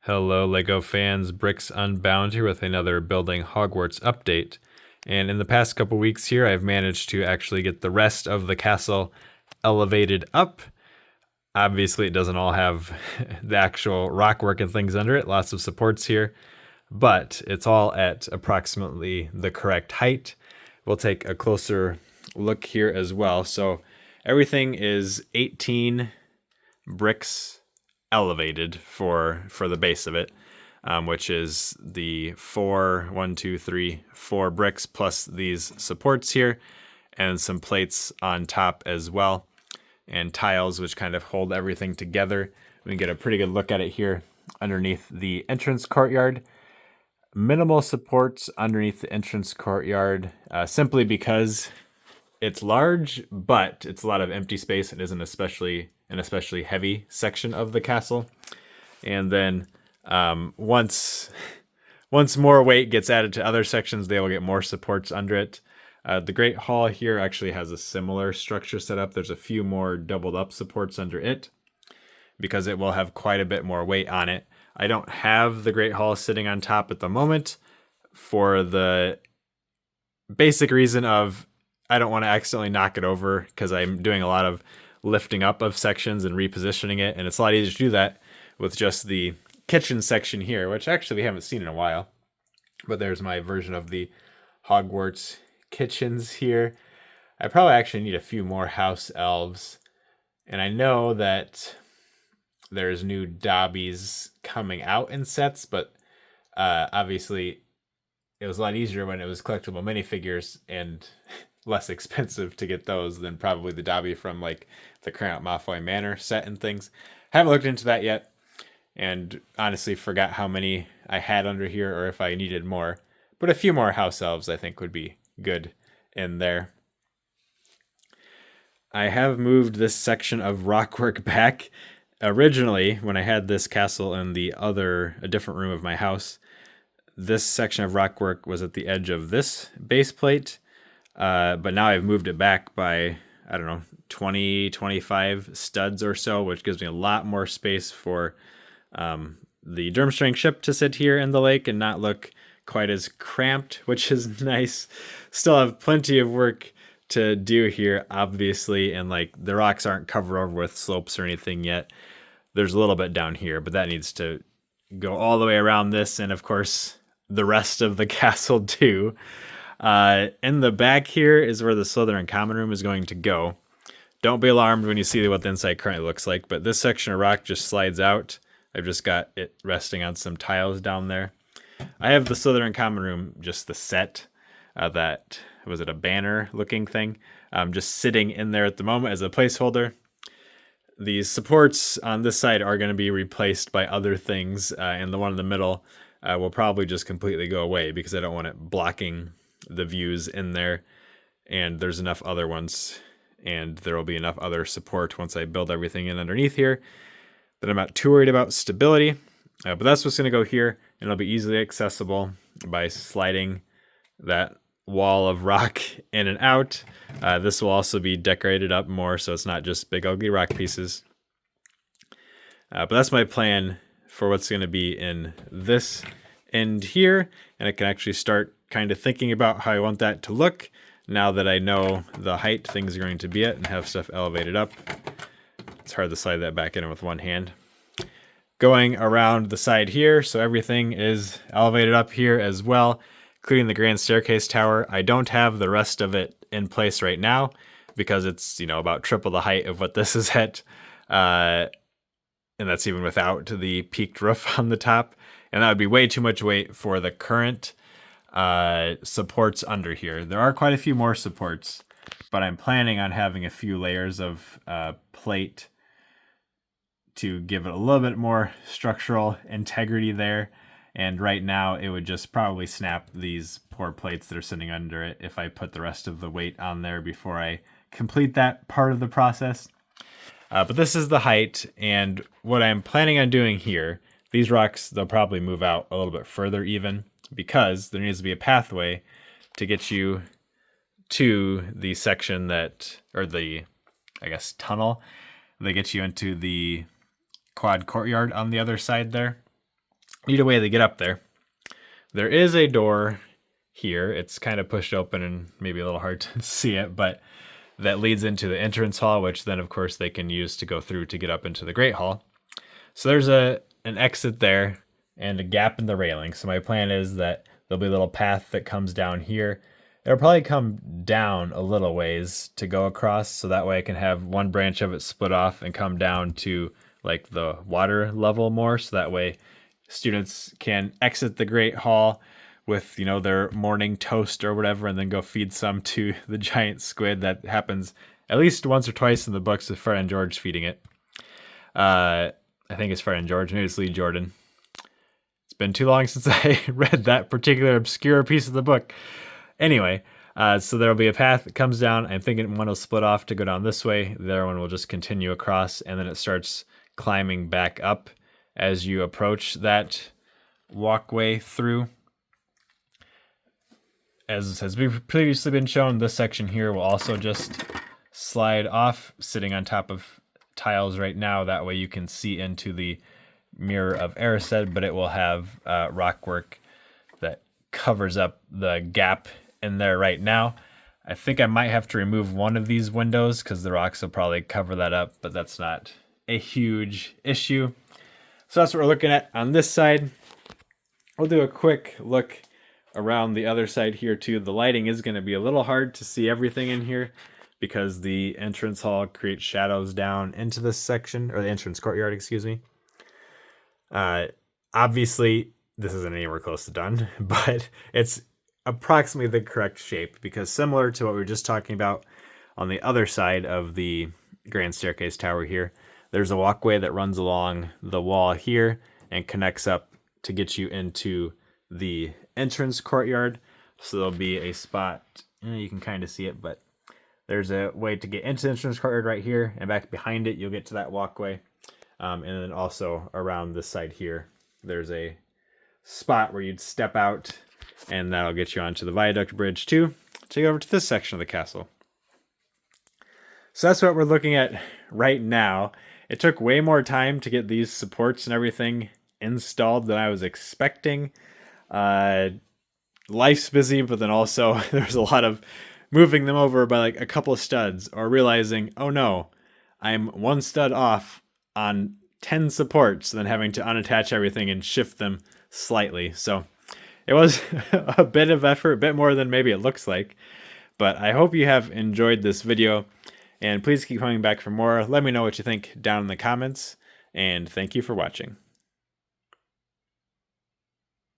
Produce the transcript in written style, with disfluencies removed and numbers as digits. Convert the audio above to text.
Hello, LEGO fans. Bricks Unbound here with another Building Hogwarts update. And in the past couple weeks here, I've managed to actually get the rest of the castle elevated up. Obviously, it doesn't all have the actual rockwork and things under it, lots of supports here, but it's all at approximately the correct height. We'll take a closer look here as well. So everything is 18 bricks elevated for the base of it, which is the 4 bricks plus these supports here and some plates on top as well, and tiles which kind of hold everything together. We can get a pretty good look at it here underneath the entrance courtyard. Minimal supports underneath the entrance courtyard, simply because it's large, but it's a lot of empty space and isn't an especially heavy section of the castle. And then once more weight gets added to other sections, they will get more supports under it. The Great Hall here actually has a similar structure set up. There's a few more doubled up supports under it because it will have quite a bit more weight on it. I don't have the Great Hall sitting on top at the moment for the basic reason of I don't want to accidentally knock it over because I'm doing a lot of lifting up of sections and repositioning it, and it's a lot easier to do that with just the kitchen section here, which actually we haven't seen in a while. But there's my version of the Hogwarts kitchens here. I probably actually need a few more house elves, and I know that there's new Dobbies coming out in sets, but obviously it was a lot easier when it was collectible minifigures and less expensive to get those than probably the Dobby from like the current Malfoy Manor set and things. Haven't looked into that yet, and honestly forgot how many I had under here or if I needed more. But a few more house elves I think would be good in there. I have moved this section of Rockwork back. Originally, when I had this castle in a different room of my house, this section of Rockwork was at the edge of this base plate. But now I've moved it back by, 20-25 studs or so, which gives me a lot more space for the Durmstrang ship to sit here in the lake and not look quite as cramped, which is nice. Still have plenty of work to do here, obviously, and like the rocks aren't covered over with slopes or anything yet. There's a little bit down here, but that needs to go all the way around this, and of course the rest of the castle too. In the back here is where the Slytherin common room is going to go. Don't be alarmed when you see what the inside currently looks like, but this section of rock just slides out. I've just got it resting on some tiles down there. I have the Slytherin common room, just the set, that, was it a banner looking thing? Just sitting in there at the moment as a placeholder. These supports on this side are going to be replaced by other things, and the one in the middle will probably just completely go away because I don't want it blocking the views in there, and there's enough other ones, and there will be enough other support once I build everything in underneath here that I'm not too worried about stability. But that's what's going to go here, and it'll be easily accessible by sliding that wall of rock in and out. This will also be decorated up more, so it's not just big ugly rock pieces. But that's my plan for what's going to be in this end here, and I can actually start kind of thinking about how I want that to look now that I know the height things are going to be at and have stuff elevated up. It's hard to slide that back in with one hand. Going around the side here, so everything is elevated up here as well, including the grand staircase tower. I don't have the rest of it in place right now because it's, about triple the height of what this is at. And that's even without the peaked roof on the top. And that would be way too much weight for the current supports under here. There are quite a few more supports, but I'm planning on having a few layers of plate to give it a little bit more structural integrity there. And right now it would just probably snap these poor plates that are sitting under it if I put the rest of the weight on there before I complete that part of the process. But this is the height, and what I'm planning on doing here, these rocks, they'll probably move out a little bit further even, because there needs to be a pathway to get you to the section tunnel that gets you into the quad courtyard on the other side there. need a way to get up there. There is a door here. It's kind of pushed open and maybe a little hard to see it, but that leads into the entrance hall, which then of course they can use to go through to get up into the Great Hall. So there's an exit there and a gap in the railing. So my plan is that there'll be a little path that comes down here. It'll probably come down a little ways to go across, so that way I can have one branch of it split off and come down to like the water level more, so that way students can exit the Great Hall with, you know, their morning toast or whatever, and then go feed some to the giant squid. That happens at least once or twice in the books with Fred and George feeding it. I think it's Fred and George, maybe it's Lee Jordan. It's been too long since I read that particular obscure piece of the book. Anyway, so there'll be a path that comes down. I'm thinking one will split off to go down this way. The other one will just continue across, and then it starts climbing back up as you approach that walkway through. As has previously been shown, this section here will also just slide off, sitting on top of tiles right now. That way you can see into the Mirror of Erised, but it will have rockwork that covers up the gap in there right now. I think I might have to remove one of these windows because the rocks will probably cover that up, but that's not a huge issue. So that's what we're looking at on this side. We'll do a quick look around the other side here too. The lighting is going to be a little hard to see everything in here because the entrance hall creates shadows down into this section, or the entrance courtyard, excuse me. Obviously, this isn't anywhere close to done, but it's approximately the correct shape, because similar to what we were just talking about on the other side of the grand staircase tower here, there's a walkway that runs along the wall here and connects up to get you into the entrance courtyard. So there'll be a spot, you can kind of see it, but there's a way to get into the entrance courtyard right here, and back behind it you'll get to that walkway. And then also around this side here, there's a spot where you'd step out, and that'll get you onto the viaduct bridge too, to go over to this section of the castle. So that's what we're looking at right now. It took way more time to get these supports and everything installed than I was expecting. Life's busy, but then also there's a lot of moving them over by like a couple of studs, or realizing, oh no, I'm one stud off on 10 supports, and then having to unattach everything and shift them slightly. So it was a bit of effort, a bit more than maybe it looks like, but I hope you have enjoyed this video, and please keep coming back for more. Let me know what you think down in the comments, and thank you for watching.